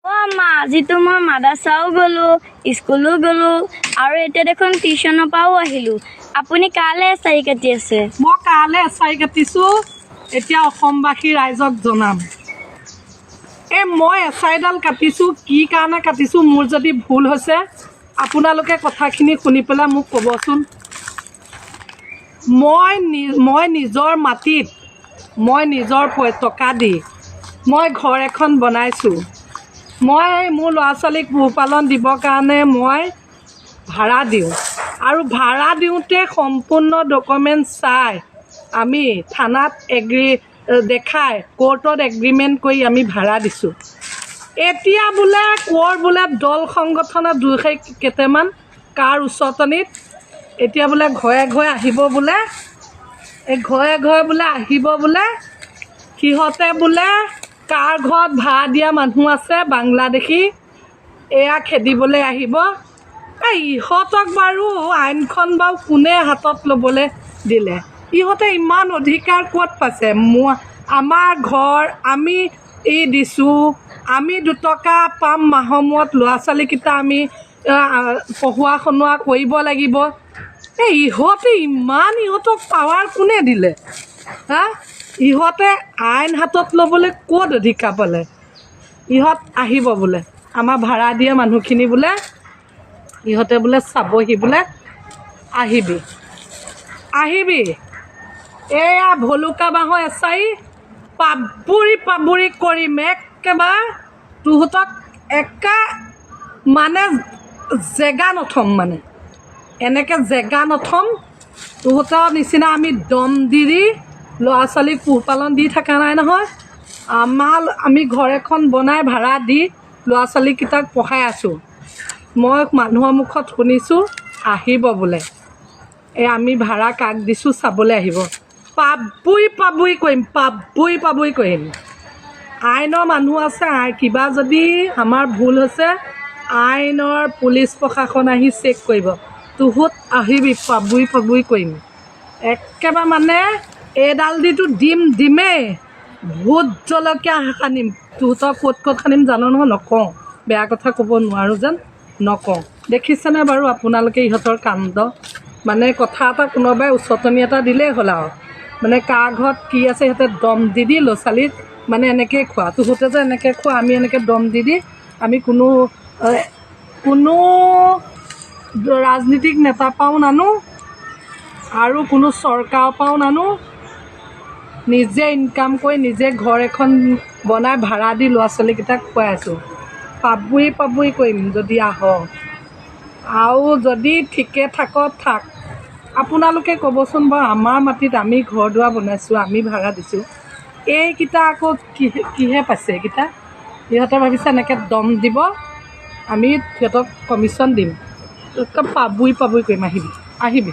মা আজিতো মই মাদ্ৰাছাও গ'লোঁ স্কুলো গ'লোঁ আৰু এতিয়া দেখোন টিউশ্যনৰ পৰাও আহিলোঁ। আপুনি কালৈ এছাৰি কাটি আছে? মই কালৈ এছাৰি কাটিছোঁ এতিয়া অসমবাসী ৰাইজক জনাম। মই এছাৰিডাল কাটিছোঁ কি কাৰণে কাটিছোঁ, মোৰ যদি ভুল হৈছে আপোনালোকে কথাখিনি শুনি পেলাই মোক ক'বচোন। মই নিজৰ মাটিত মই নিজৰ টকা দি মই ঘৰ এখন বনাইছোঁ। মই মোৰ ল'ৰা ছোৱালীক পোহপালন দিবৰ কাৰণে মই ভাড়া দিওঁ আৰু ভাড়া দিওঁতে সম্পূৰ্ণ ডকুমেণ্টছ চাই আমি থানাত দেখাই কোৰ্টত এগ্ৰিমেণ্ট কৰি আমি ভাড়া দিছোঁ। এতিয়া বোলে বোলে দল সংগঠনৰ দুই কেইটামান কাৰ উচতনিত এতিয়া বোলে ঘৰে ঘৰে আহিব বোলে, ঘৰে ঘৰে বোলে আহিব বোলে, সিহঁতে বোলে কাৰ ঘৰত ভাড়া দিয়া মানুহ আছে বাংলাদেশী এয়া খেদিবলৈ আহিব। ইহঁতক বাৰু আইনখন বাৰু কোনে হাতত ল'বলৈ দিলে? ইহঁতে ইমান অধিকাৰ ক'ত পাইছে? আমাৰ ঘৰ আমি দিছোঁ, আমি 2 টকা পাম মাহৰ মূৰত, ল'ৰা ছোৱালীকেইটা আমি পঢ়োৱা শুনোৱা কৰিব লাগিব। ইহঁতে ইহঁতক পাৱাৰ কোনে দিলে? ইহঁতে আইন হাতত ল'বলৈ ক'ত অধিকাৰ পালে? ইহঁত আহিব বোলে আমাৰ ভাড়া দিয়া মানুহখিনি বোলে, ইহঁতে বোলে চাবহি বোলে, আহিবি এয়া ভলুকা বাঁহৰ এছাৰি পাবুৰি কৰিম একেবাৰে তহঁতক মানে জেগা নথম, মানে এনেকৈ জেগা নথম। তহঁতৰ নিচিনা আমি দম দি ল'ৰা ছোৱালীক পোহপালন দি থকা নাই নহয়। আমি ঘৰ এখন বনাই ভাড়া দি ল'ৰা ছোৱালীকেইটাক পঢ়াই আছোঁ। মই মানুহৰ মুখত শুনিছোঁ আহিব বোলে, আমি ভাড়া কাক দিছোঁ চাবলৈ আহিব। পাবুৰি কৰিম। আইনৰ মানুহ আছে, কিবা যদি আমাৰ ভুল হৈছে আইনৰ পুলিচ প্ৰশাসন আহি চেক কৰিব। তহঁত আহিবি পাবুৰি কৰিম একেবাৰে, মানে এইডাল দিতো দিমেই। ভোট জলকীয়া সানিম, তহঁতৰ ক'ত সানিম জানো নহয়, নকওঁ, বেয়া কথা ক'ব নোৱাৰোঁ যেন নকওঁ। দেখিছেনে বাৰু আপোনালোকে ইহঁতৰ কাণ্ড? মানে কথা এটা কোনোবাই উচতনি এটা দিলেই হ'ল আৰু, মানে কাৰ ঘৰত কি আছে সিহঁতে দম দি ল'ৰা ছোৱালীক মানে এনেকৈ খোৱা। তহঁতে যে এনেকৈ খোৱা, আমি এনেকৈ দম দি আমি কোনো ৰাজনীতিক নেতা পাওঁ নানো আৰু কোনো চৰকাৰৰ পৰাও নানো। নিজে ইনকাম কৰি নিজে ঘৰ এখন বনাই ভাড়া দি ল'ৰা ছোৱালীকেইটাক খুৱাই আছোঁ। পাবুৰি কৰিম যদি আৰু যদি ঠিকে থাক। আপোনালোকে ক'বচোন বাৰু, আমাৰ মাটিত আমি ঘৰ দুৱাৰ বনাইছোঁ, আমি ভাড়া দিছোঁ, এইকেইটা আকৌ কিহে পাইছে? এইকেইটা সিহঁতে ভাবিছে এনেকৈ দম দিব, আমি সিহঁতক কমিশ্যন দিম। পাবুৰি কৰিম, আহিবি।